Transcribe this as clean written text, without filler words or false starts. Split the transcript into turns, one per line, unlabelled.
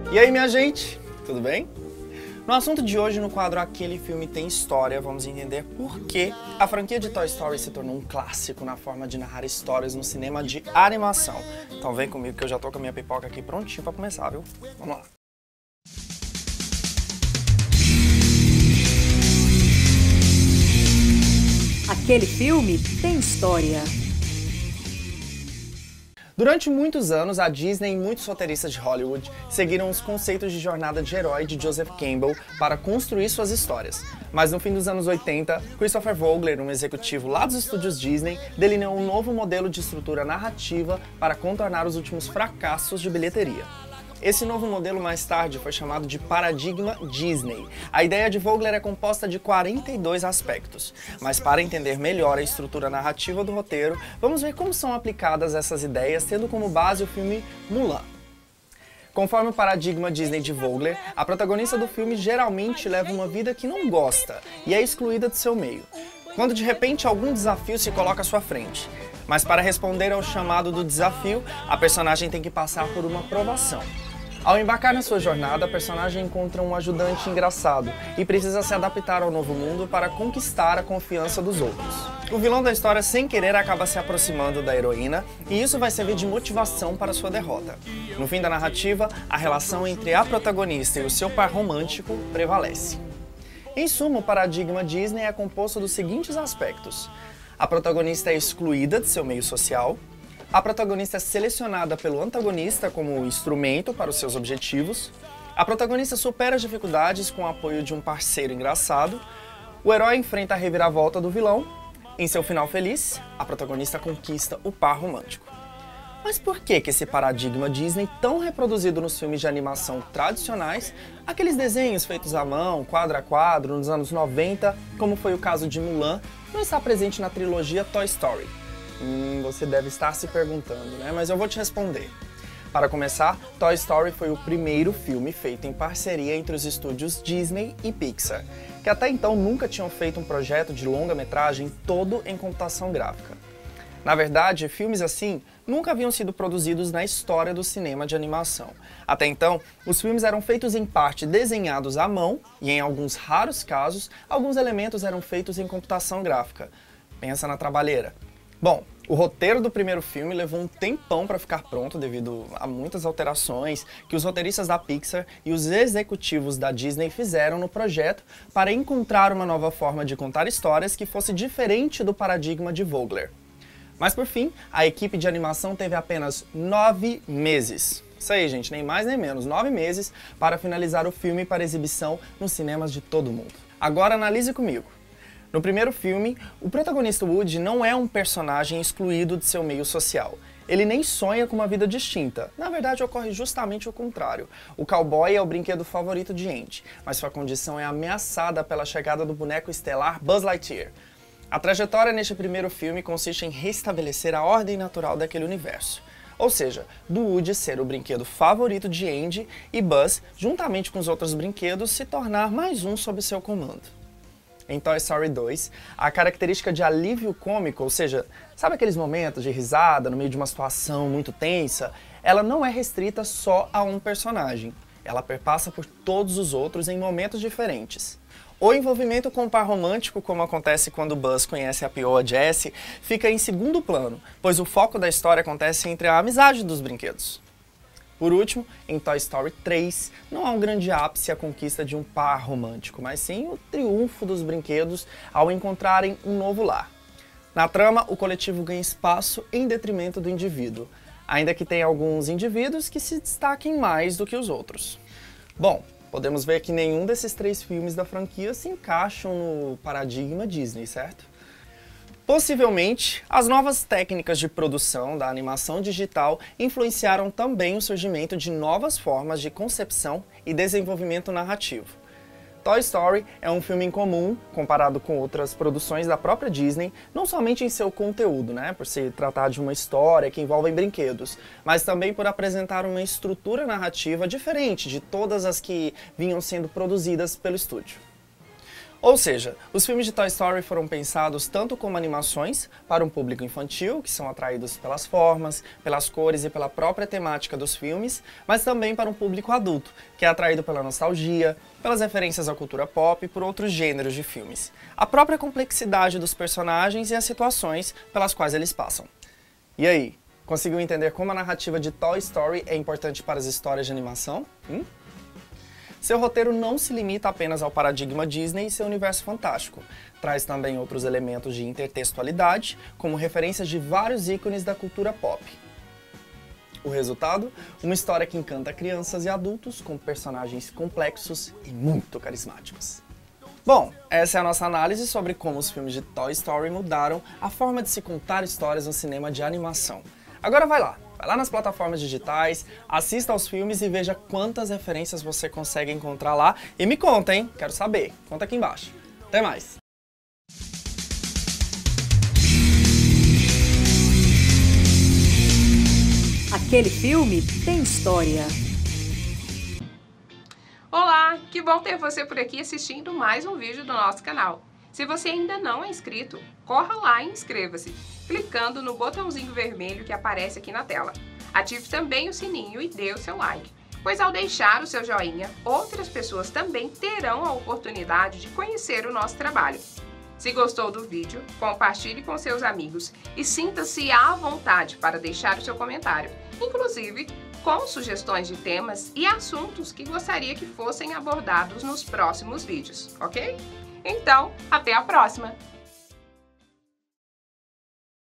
E aí, minha gente, tudo bem? No assunto de hoje, no quadro Aquele Filme Tem História, vamos entender por que a franquia de Toy Story se tornou um clássico na forma de narrar histórias no cinema de animação. Então vem comigo que eu já tô com a minha pipoca aqui prontinho pra começar, viu? Vamos lá!
Aquele Filme Tem História.
Durante muitos anos, a Disney e muitos roteiristas de Hollywood seguiram os conceitos de jornada de herói de Joseph Campbell para construir suas histórias. Mas no fim dos anos 80, Christopher Vogler, um executivo lá dos estúdios Disney, delineou um novo modelo de estrutura narrativa para contornar os últimos fracassos de bilheteria. Esse novo modelo mais tarde foi chamado de Paradigma Disney. A ideia de Vogler é composta de 42 aspectos, mas para entender melhor a estrutura narrativa do roteiro, vamos ver como são aplicadas essas ideias, tendo como base o filme Mulan. Conforme o Paradigma Disney de Vogler, a protagonista do filme geralmente leva uma vida que não gosta e é excluída do seu meio, quando de repente algum desafio se coloca à sua frente. Mas para responder ao chamado do desafio, a personagem tem que passar por uma provação. Ao embarcar na sua jornada, a personagem encontra um ajudante engraçado e precisa se adaptar ao novo mundo para conquistar a confiança dos outros. O vilão da história, sem querer, acaba se aproximando da heroína e isso vai servir de motivação para sua derrota. No fim da narrativa, a relação entre a protagonista e o seu par romântico prevalece. Em suma, o Paradigma Disney é composto dos seguintes aspectos: a protagonista é excluída de seu meio social, a protagonista é selecionada pelo antagonista como instrumento para os seus objetivos, a protagonista supera as dificuldades com o apoio de um parceiro engraçado, o herói enfrenta a reviravolta do vilão, em seu final feliz, a protagonista conquista o par romântico. Mas por que esse paradigma Disney, tão reproduzido nos filmes de animação tradicionais, aqueles desenhos feitos à mão, quadro a quadro, nos anos 90, como foi o caso de Mulan, não está presente na trilogia Toy Story? Você deve estar se perguntando, né? Mas eu vou te responder. Para começar, Toy Story foi o primeiro filme feito em parceria entre os estúdios Disney e Pixar, que até então nunca tinham feito um projeto de longa-metragem todo em computação gráfica. Na verdade, filmes assim nunca haviam sido produzidos na história do cinema de animação. Até então, os filmes eram feitos em parte desenhados à mão e, em alguns raros casos, alguns elementos eram feitos em computação gráfica. Pensa na trabalheira. Bom, o roteiro do primeiro filme levou um tempão para ficar pronto devido a muitas alterações que os roteiristas da Pixar e os executivos da Disney fizeram no projeto para encontrar uma nova forma de contar histórias que fosse diferente do paradigma de Vogler. Mas por fim, a equipe de animação teve apenas 9 meses. Isso aí, gente, nem mais nem menos, 9 meses para finalizar o filme para exibição nos cinemas de todo mundo. Agora analise comigo. No primeiro filme, o protagonista Woody não é um personagem excluído de seu meio social. Ele nem sonha com uma vida distinta. Na verdade, ocorre justamente o contrário. O cowboy é o brinquedo favorito de Andy, mas sua condição é ameaçada pela chegada do boneco estelar Buzz Lightyear. A trajetória neste primeiro filme consiste em restabelecer a ordem natural daquele universo. Ou seja, do Woody ser o brinquedo favorito de Andy e Buzz, juntamente com os outros brinquedos, se tornar mais um sob seu comando. Em Toy Story 2, a característica de alívio cômico, ou seja, sabe aqueles momentos de risada no meio de uma situação muito tensa, ela não é restrita só a um personagem. Ela perpassa por todos os outros em momentos diferentes. O envolvimento com o par romântico, como acontece quando Buzz conhece a peoa Jessie, fica em segundo plano, pois o foco da história acontece entre a amizade dos brinquedos. Por último, em Toy Story 3, não há um grande ápice a conquista de um par romântico, mas sim o triunfo dos brinquedos ao encontrarem um novo lar. Na trama, o coletivo ganha espaço em detrimento do indivíduo, ainda que tenha alguns indivíduos que se destaquem mais do que os outros. Bom, podemos ver que nenhum desses 3 filmes da franquia se encaixam no paradigma Disney, certo? Possivelmente, as novas técnicas de produção da animação digital influenciaram também o surgimento de novas formas de concepção e desenvolvimento narrativo. Toy Story é um filme incomum, comparado com outras produções da própria Disney, não somente em seu conteúdo, por se tratar de uma história que envolve brinquedos, mas também por apresentar uma estrutura narrativa diferente de todas as que vinham sendo produzidas pelo estúdio. Ou seja, os filmes de Toy Story foram pensados tanto como animações para um público infantil, que são atraídos pelas formas, pelas cores e pela própria temática dos filmes, mas também para um público adulto, que é atraído pela nostalgia, pelas referências à cultura pop e por outros gêneros de filmes. A própria complexidade dos personagens e as situações pelas quais eles passam. E aí, conseguiu entender como a narrativa de Toy Story é importante para as histórias de animação? Seu roteiro não se limita apenas ao paradigma Disney e seu universo fantástico. Traz também outros elementos de intertextualidade, como referências de vários ícones da cultura pop. O resultado? Uma história que encanta crianças e adultos com personagens complexos e muito carismáticos. Bom, essa é a nossa análise sobre como os filmes de Toy Story mudaram a forma de se contar histórias no cinema de animação. Agora vai lá nas plataformas digitais, assista aos filmes e veja quantas referências você consegue encontrar lá. E me conta, hein? Quero saber. Conta aqui embaixo. Até mais!
Aquele filme tem história.
Olá, que bom ter você por aqui assistindo mais um vídeo do nosso canal. Se você ainda não é inscrito, corra lá e inscreva-se, clicando no botãozinho vermelho que aparece aqui na tela. Ative também o sininho e dê o seu like, pois ao deixar o seu joinha, outras pessoas também terão a oportunidade de conhecer o nosso trabalho. Se gostou do vídeo, compartilhe com seus amigos e sinta-se à vontade para deixar o seu comentário, inclusive com sugestões de temas e assuntos que gostaria que fossem abordados nos próximos vídeos, ok? Então, até a próxima!